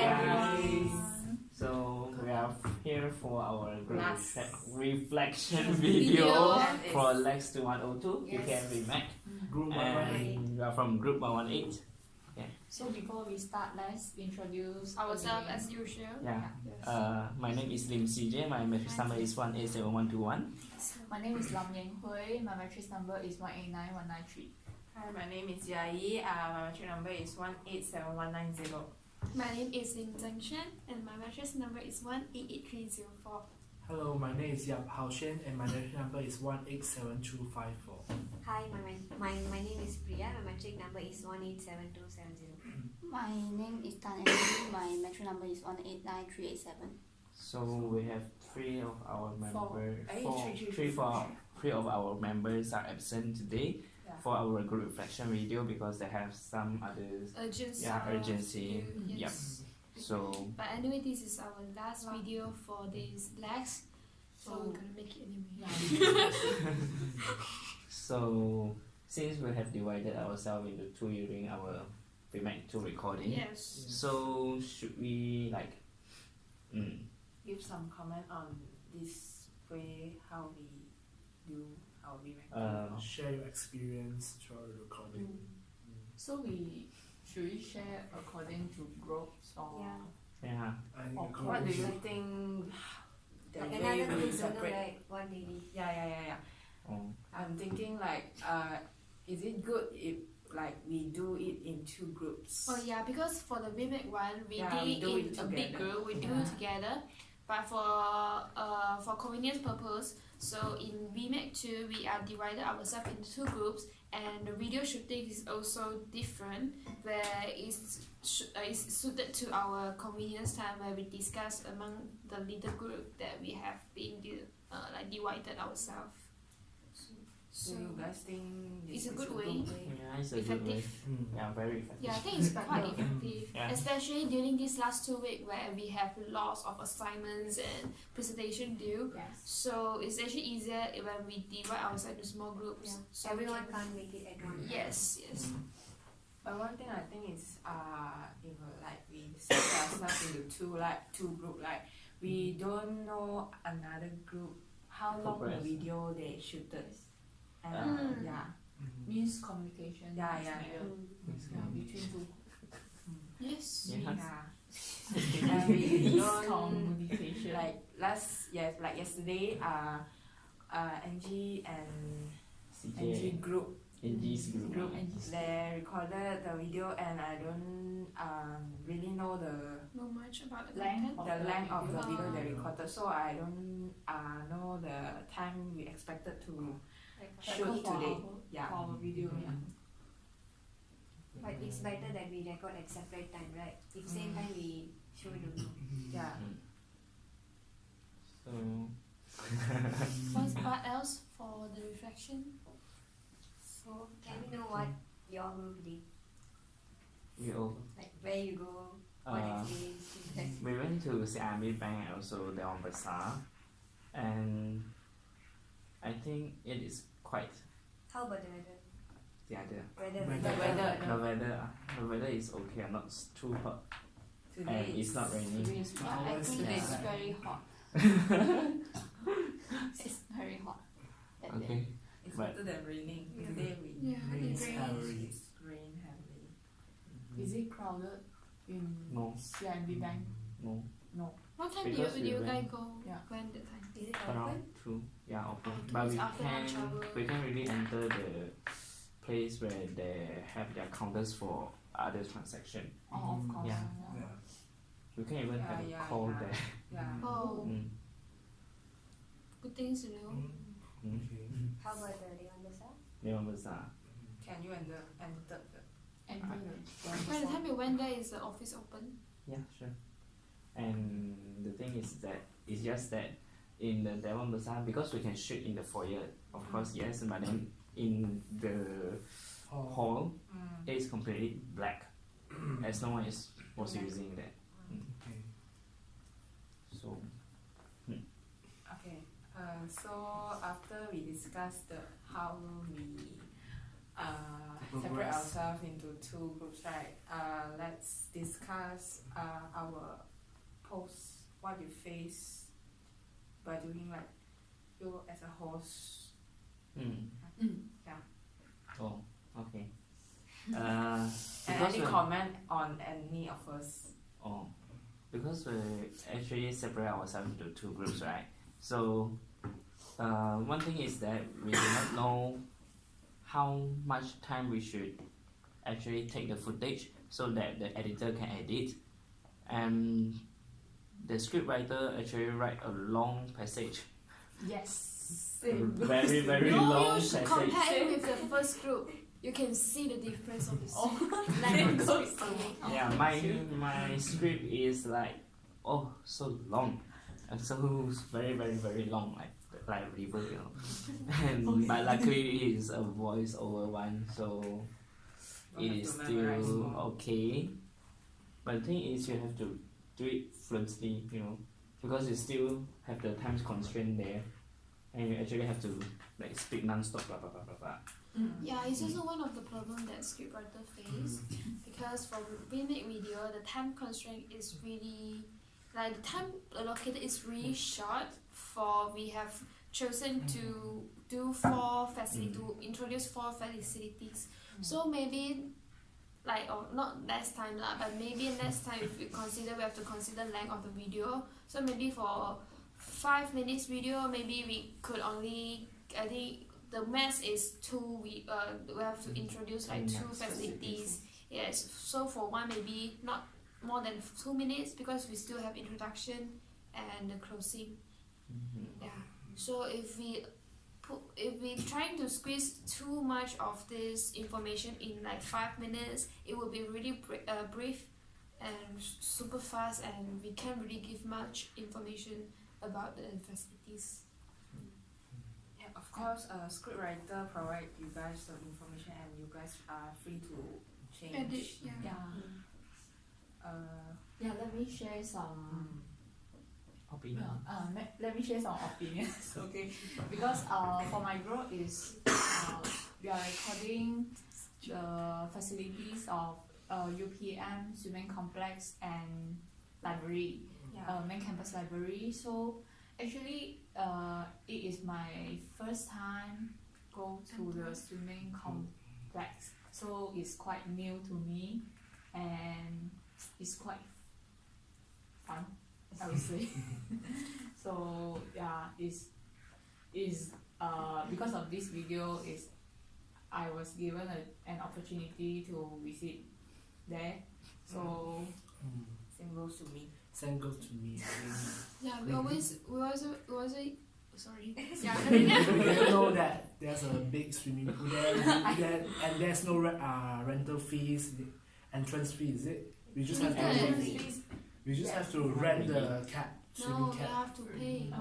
everyone. So we are here for our group Last reflection video for LAX2102. You Yes. can Vimag. Group And we are from group 118. So before we start, let's introduce ourselves again. as usual. Yeah. Yes. My name is Lim CJ. My matrix number is 187121. My name is Lam Yang Hui. My matrix number is 189193. Hi, my name is Yai. My matric number is 187190. My name is Lim Zheng Shen and my matrix number is 188304. Hello, my name is Yap Hao Shen and my matric number is 187254. Hi, my name is Priya. My matric number is 187270. My name is Tan Emily. My matric number is 189387. So we have three of our members. Three. Three of our members are absent today for our group reflection video because they have some others. Urgency. Yes. So But anyway, this is our last video for this LAX, so we're gonna make it anyway. So since we have divided ourselves into two during our Vimag 2 recording, Yes. so should we Give some comment on this way how we do our Vimag. Share your experience throughout the recording. So should we share according to groups or? yeah. I think Okay. What do you according think the Like way another we group don't know, separate? right? One lady. Yeah. Oh. I'm thinking like, is it good if like we do it in two groups? Oh yeah, because for the Vimag one, we Yeah, we did do it it in a big together. group, we do it together. But for convenience purpose, so in Vimag 2, we are divided ourselves into two groups, and the video shooting is also different, where it's suited to our convenience time, where we discuss among the little group that we have been divided ourselves. So you guys think this it's a is good way. Yeah, it's a good way. Effective. Yeah, very effective. Yeah, I think it's quite effective, Yeah. especially during these last 2 weeks where we have lots of assignments and presentation due. Yes. So it's actually easier when we divide ourselves into small groups. Yeah. So Everyone we can't make it at one time. Yes. But one thing I think is if like we split ourselves into two group, like we don't know another group how long the Progress. video they shooted. And Mm. yeah. Means communication. Yeah. Yeah, between two. Yes. Yeah. Yeah. And we don't Communication. like yesterday Angie and Angie CJ group in this group. they recorded the video and I don't really know Know much about the Length content. the length of the video. video they recorded, so I don't know the time we expected to shoot today. Yeah. For our video. Yeah. But it's better that we record at separate time, right? If same time we sure don't know. Yeah. So What else for the reflection? So can we know what your group did? we all Like where you go, what experience, things like we went to Siam Bank and also Dewan Besar, and I think it is quite how about the weather? the other. The weather is okay, not too hot, Today and it's not raining. But I Always think yeah. it's very hot. It's very hot. That day. Okay. it's But- better than raining. Today we Yeah, Rains it heavily. rain heavily. Is it crowded in No. CIMB Bank? No, No. What time Because do we you went- guys go? Yeah. When the time? Is it around open? 2. Yeah, open. Oh, But it's we after lunch can hour. really enter the place where they have their counters for other transaction. Oh, of course. Yeah. Yeah. We can even have a call yeah. there. Yeah. Oh, Mm. good things to know. Mm. Okay. How about the Dewan Besar? Dewan Besar. Can you enter the And By the time you went there, is the office open? Yeah, sure. And the thing is that it's just that in the Dewan Besar, because we can shoot in the foyer, of course, yes, but then in the hall, it is completely black, as no one was using that. Okay. So, Okay. So after we discussed how we separate ourselves into two groups, right? Let's discuss our posts, what you face by doing like you as a host. Yeah. Oh, okay. And Because any when- comment on any of us? Oh, because we actually separate ourselves into two groups, right? So, one thing is that we do not know how much time we should actually take the footage so that the editor can edit, and the script writer actually write a long passage, Yes. a very very No, long you should passage. compare it with the first group. You can see the difference of the Same language goes speaking. Yeah, my script is like so long, and so very very very long, like river, you know. And but luckily it is a voice over one, so Don't it have is to memorize still more. okay. But the thing is, you have to do it fluently, you know, because you still have the time constraint there, and you actually have to like speak non-stop, blah blah blah blah blah. Yeah, it's also one of the problems that scriptwriter face because for remake video, the time constraint is really like the time allocated is really short. For we have chosen to do to introduce 4 facilities. So maybe like or not less time lah, but maybe next time if we have to consider length of the video. So maybe for 5 minutes video, maybe we could only, I think the max is 2. We have to introduce like 2 facilities. Yes. So for one maybe not more than 2 minutes because we still have introduction and the closing. Yeah. So if we trying to squeeze too much of this information in like 5 minutes, it will be really brief and super fast, and we can't really give much information about the facilities. Yeah, of course, scriptwriter provide you guys the information and you guys are free to change. Edit, yeah. Yeah, let me share some Opinion. let me share some opinions, okay? Because for my group is we are recording the facilities of UPM swimming complex and library, main campus library. So actually it is my first time go to the swimming complex, so it's quite new to me and it's quite fun, I would say. So yeah, is because of this video is I was given an opportunity to visit there. So Same goes to me. Same goes to me. Yeah, we always sorry. Yeah. We didn't know that there's a big swimming pool there, and there's no rental fees, entrance fee, is it? We just have to we just have to rent the cap, swimming No, you cap. have to pay.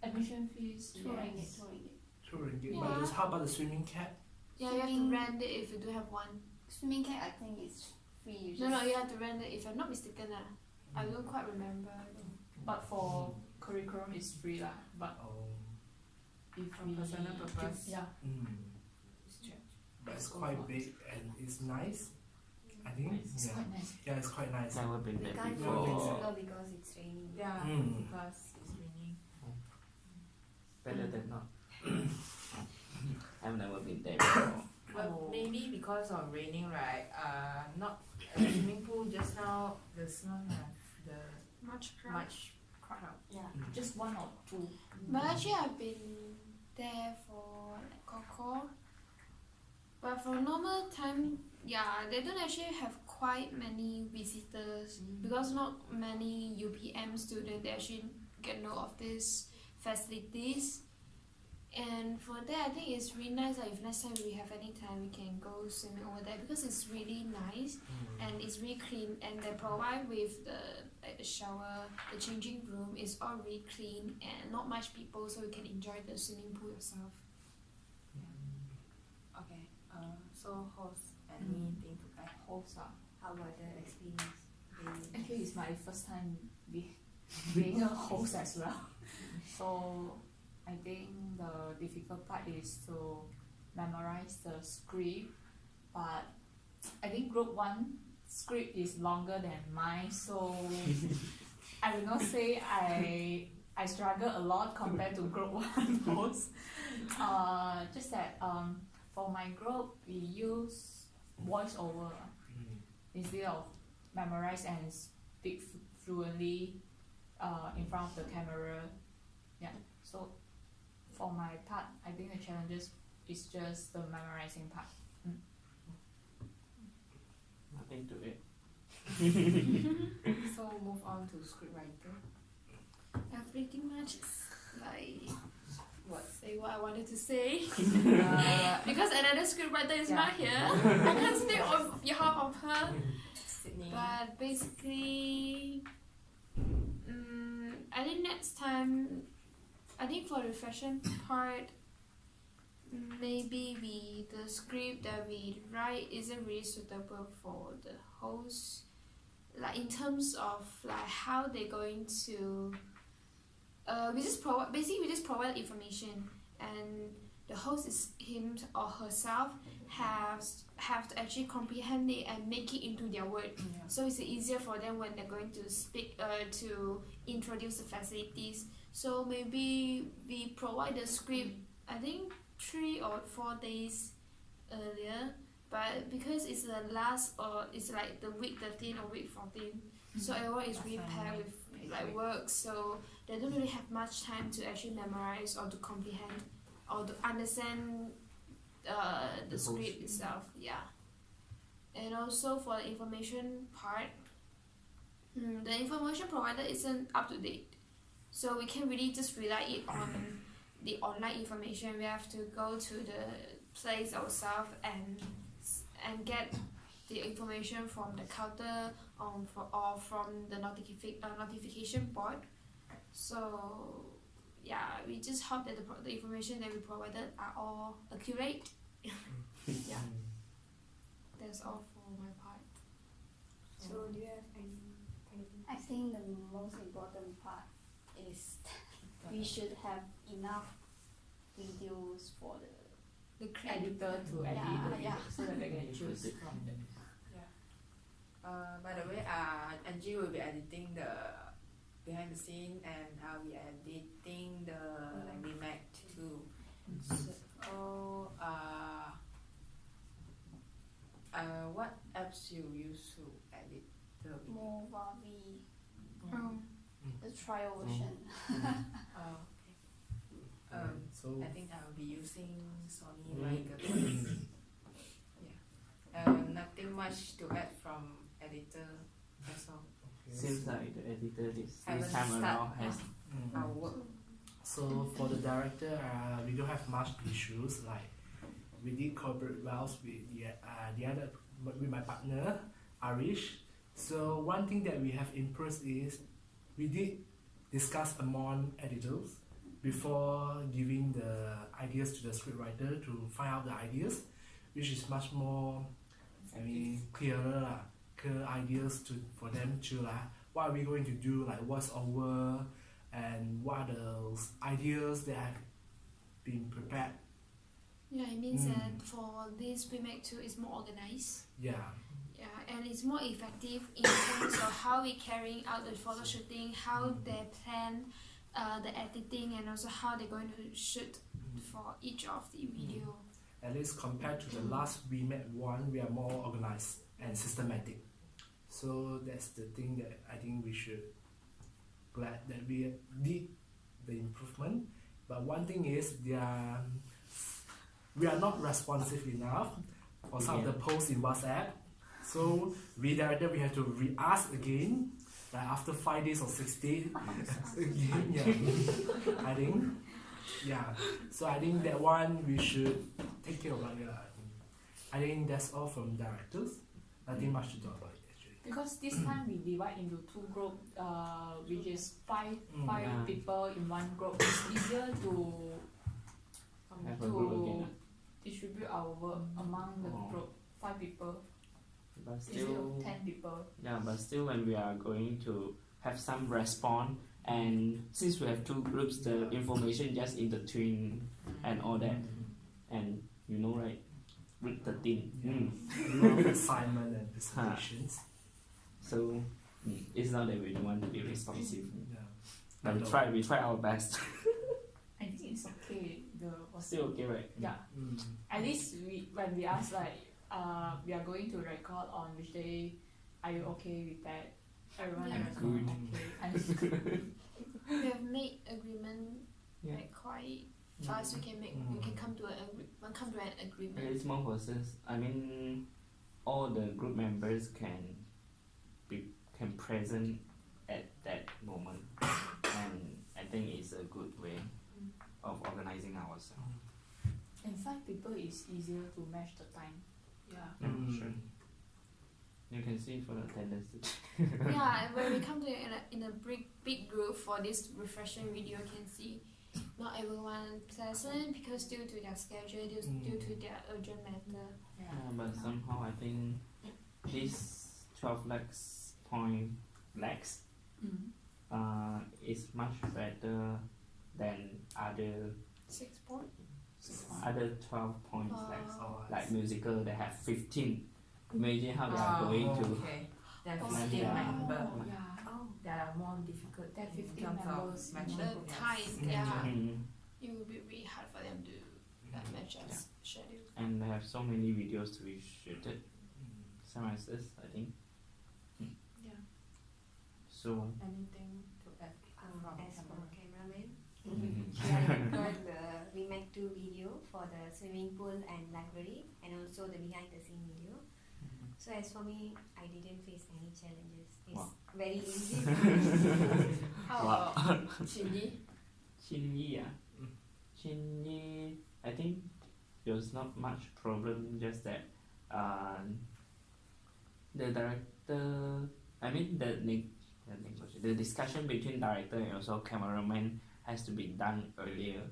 admission fees 2 ringgit, 2 ringgit. $2. But how about the swimming cap? Yeah, you have to rent it if you do have one. Swimming cap I think is free. No, you have to rent it if I'm not mistaken. I don't quite remember. but for curriculum is free lah. But Oh, if For we personal purpose. yeah, It's check. but it's quite big and it's nice. I think. it's Yeah, quite nice. yeah, it's quite nice. Never been We there can't before. go before. physical because it's raining. Yeah, because it's raining. Better than not. I've never been there before. But Oh. maybe because of raining, right? Not the swimming pool just now does not have the Much crowd. much crowd. Yeah, just 1 or 2. But actually, I've been there for like Coco. But for normal time, yeah, they don't actually have quite many visitors because not many UPM students they actually get know of these facilities. And for that, I think it's really nice. Like if next time we have any time, we can go swimming over there because it's really nice and it's really clean. And they provide with the like the shower, the changing room is all really clean and not much people, so you can enjoy the swimming pool yourself. Okay. So host anything to add? Host ah. How about the experience? Actually, it's my first time being a host as well. So I think the difficult part is to memorize the script, but I think group 1 script is longer than mine, so I will not say I struggle a lot compared to group 1 post. Just that for my group we use voice over instead of memorize and speak fluently in front of the camera. Yeah, so for my part, I think the challenges is just the memorizing part. Nothing to it. So move on to scriptwriter. I've pretty much like What? say what I wanted to say. Because another scriptwriter is not here. I can't speak on behalf of her. Sydney. But basically, I think next time, I think for the fashion part, maybe the script that we write isn't really suitable for the host. Like in terms of like how they're going to, we just provide information, and the host is him or herself have to actually comprehend it and make it into their word. So it's easier for them when they're going to speak to introduce the facilities. So maybe we provide the script, I think 3 or 4 days earlier, but because it's the last or it's like the week 13 or week 14, so everyone is really packed with like work, so they don't really have much time to actually memorize or to comprehend or to understand the script itself. Yeah. And also for the information part, the information provided isn't up to date, so we can't really just rely it on the online information. We have to go to the place ourselves and get the information from the counter or from the notification board. So yeah, we just hope that the information that we provided are all accurate. Yeah, that's all for my part. So do you have anything? I think the most important part is we should have enough videos for the Editor to edit the video so that they can choose from the By the way, Angie will be editing the behind the scene, and I'll be editing the Vimag too. So, what apps you use to edit the video? Movavi, Oh. the trial version. Oh, okay. So I think I'll be using Sony Vegas. Nothing much to add from editor. That's all. Seems like the editor this Haven't time start around has our work. So for the director, we don't have much issues. Like we did cooperate well with the other with my partner Arish. So one thing that we have improved is we did discuss among editors before giving the ideas to the scriptwriter to find out the ideas, which is much more, clearer ideas for them to what are we going to do, like what's over, and what are those ideas that have been prepared. Yeah, it means that for this Vimag 2 is more organized. Yeah. Yeah, and it's more effective in terms of how we carrying out the photo shooting, how they plan the editing, and also how they're going to shoot for each of the video. At least compared to the last Vimag 1, we are more organized and systematic. So that's the thing that I think we should glad that we did the improvement. But one thing is we are not responsive enough for some of the posts in WhatsApp. So we have to re-ask again, like after 5 days or 6 days again. Yeah. I think. Yeah. So I think that one we should take care of it. I think that's all from directors. Nothing much to talk about it actually. because this time we divide into 2 groups, which is 5 Yeah. people in one group. It's easier to have a group again. distribute our work among the group 5 people But instead still, of 10 people. yeah, but still when we are going to have some response, and since we have 2 groups, the information just in between and all that, and you know, right? Route 13. A lot of assignment and presentations. So it's not that we don't want to be responsive, Yeah. but we try our best. I think it's okay. Still okay, right? Yeah. At least when we ask like we are going to record on which day, are you okay with that? Everyone Yeah. is Good. okay. We have made agreement Yeah. like quite fast. We can come to an agreement. It's more process. I mean, all the group members can present at that moment, and I think it's a good way of organizing ourselves. And 5 people is easier to match the time. Yeah. Yeah, sure. You can see for the attendance. Yeah, when we come to in a big group for this refreshing video, you can see not everyone present because due to their schedule, due to their urgent matter. Yeah. But somehow I think this 12 lakhs point lakhs is much better than other 6 points. other 12 points lakhs. Oh, Like musical, they have 15. Imagine how they are going to. Okay. There are Oh, 15 yeah. members. Yeah. Oh, That are more difficult There are in 15 terms members. of matching. The yes. time, yeah, Mhm. it will be really hard for them to match us schedule. And they have so many videos to be shooted. Same as this, I think. Yeah. So. Anything to add from as for camera? cameraman, we record the Vimag 2 video for the swimming pool and library, and also the behind the scene video. So as for me, I didn't face any challenges. It's Wow. very easy. How Wow. about Chili? Chin Yi, I think there was not much problem, just that the director, I mean the discussion between director and also cameraman has to be done earlier,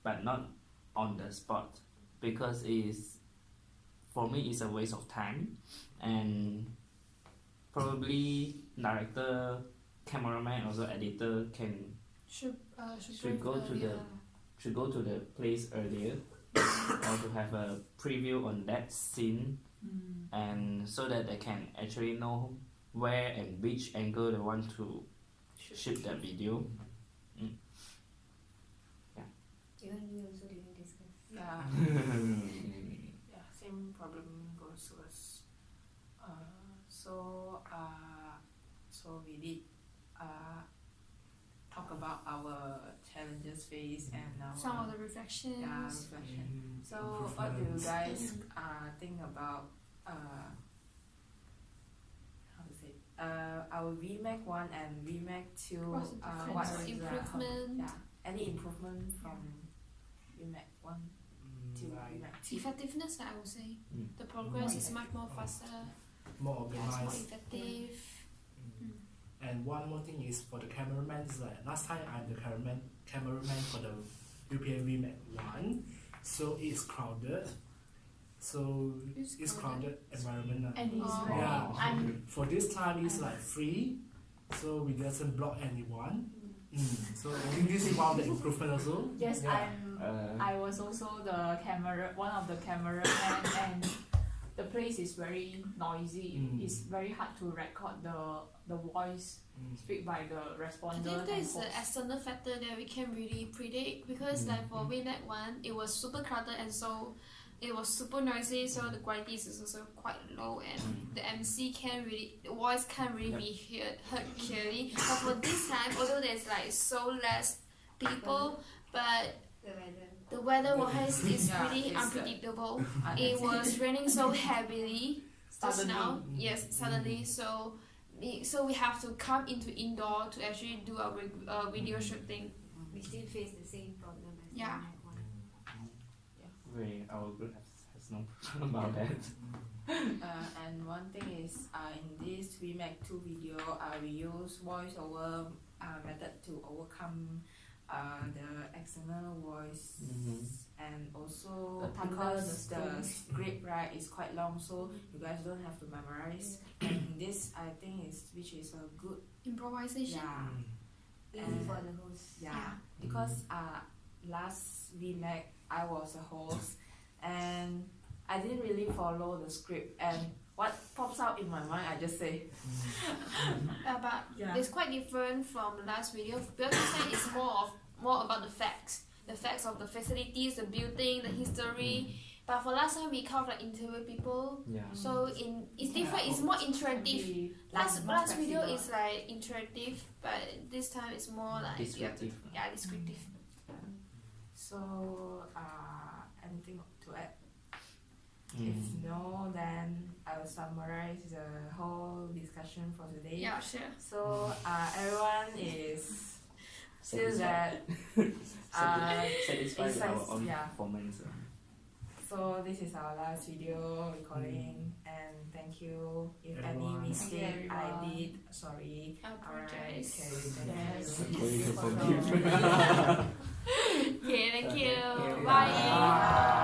but not on the spot, because for me it's a waste of time, and probably director, cameraman, also editor should go to the place earlier or to have a preview on that scene, and so that they can actually know where and which angle they want to shoot the video. Even we also didn't discuss. Yeah. Yeah, same problem goes to us. So we did talk about our challenges faced and our Some of the reflections. reflection. So what do you guys think about how to say our VMAC 1 and VMAC 2? What's the difference? What is Improvement? yeah, any improvement from VMAC 1 to VMAC 2? Effectiveness, I would say. Mm. The progress is much more faster. More Yeah, it's more organized. effective. And one more thing is for the cameraman, is like last time I'm the cameraman for the UPN VMAC 1, so it's crowded. So it's crowded environment. And it's Oh. very Yeah. For this time it's like free, so we doesn't block anyone. So I think this is one of the improvement also. Yes, Yeah. I was also one of the cameramen, and the place is very noisy. It's very hard to record the voice speak by the I respondent. think that and is the host. external factor that we can really predict, because like for VNet 1, it was super crowded and so it was super noisy, so the quality is also quite low, and the voice can't really be heard clearly. But for this time, although there's like so less people, but The weather. the weather wise is Yeah, pretty it's unpredictable. It was raining so heavily just Suddenly. now. Yes, suddenly. So we have to come into indoor to actually do our video shooting. We still face the same problem as Yeah. the Vimag 1. Our group has no problem about that. And one thing is, in this VMAC 2 video, we use voiceover method to overcome the external voice, and also The thunder, because the the stones. script is quite long, so you guys don't have to memorize. And this I think which is a good Improvisation. Easy for the host. because last VMAC I was a host, and I didn't really follow the script, and what pops out in my mind I just say. But Yeah. it's quite different from the last video because this time it's more about the facts of the facilities, the building, the history. But for last time we kind of like interview people, Yeah. so it's different. It's more interactive. Last video is like interactive, but this time it's more like you have to, Descriptive. descriptive. So anything to add? If no, then I'll summarize the whole discussion for today. Yeah, sure. So everyone is still that Satisfied with our own yeah. performance. So this is our last video recording, and thank you. If Everyone. any mistake Thank you, I everyone. did, sorry. I apologize. Okay, thank you. Okay, Okay, thank you. Okay. Bye. Bye.